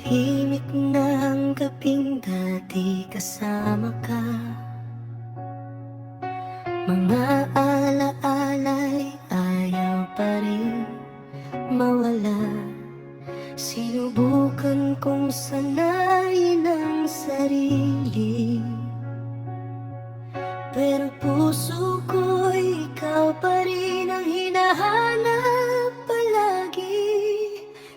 Tahimik na ang gabing dati kasama ka. Mga alaala'y ayaw pa rin mawala. Sinubukan kong sanayin ang sarili, pero puso ko'y ikaw pa rin ang hinahanap palagi.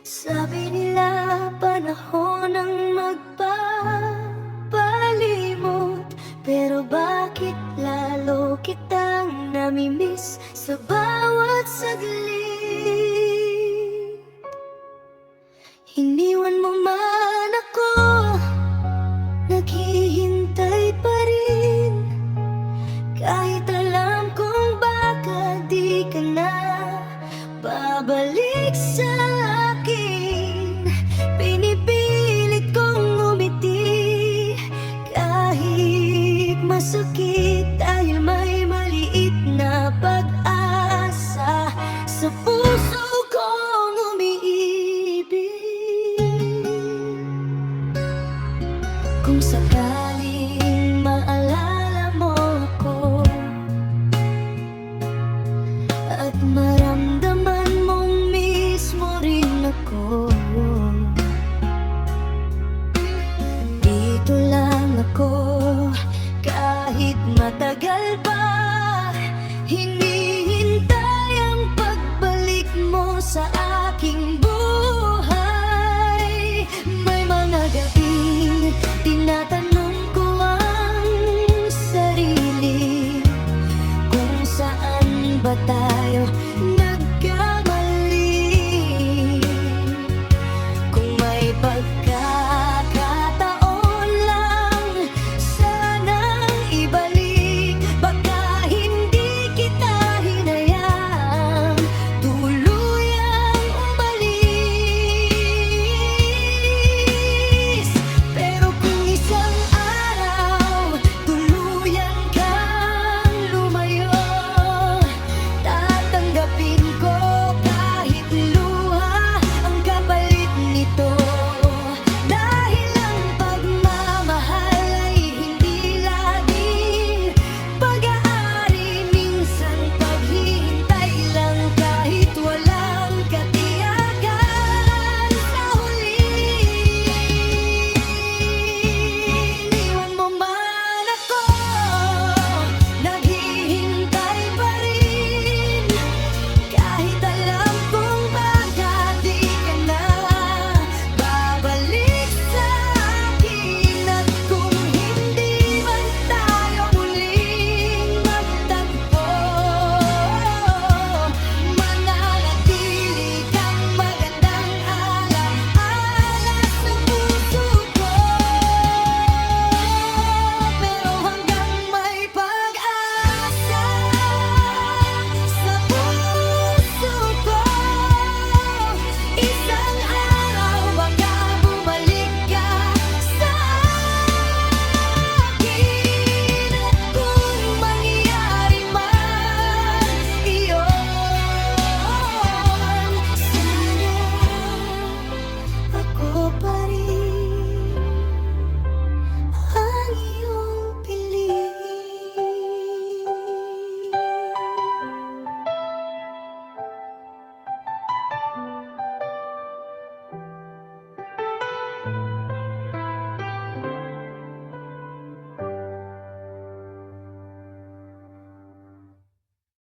Sabi nila panahon ang magpapalimot, pero bakit lalo kitang namimiss sa bawat saglit? Iniwan mo man ako, naghihintay pa rin, kahit alam kong baka di ka na babalik sa akin.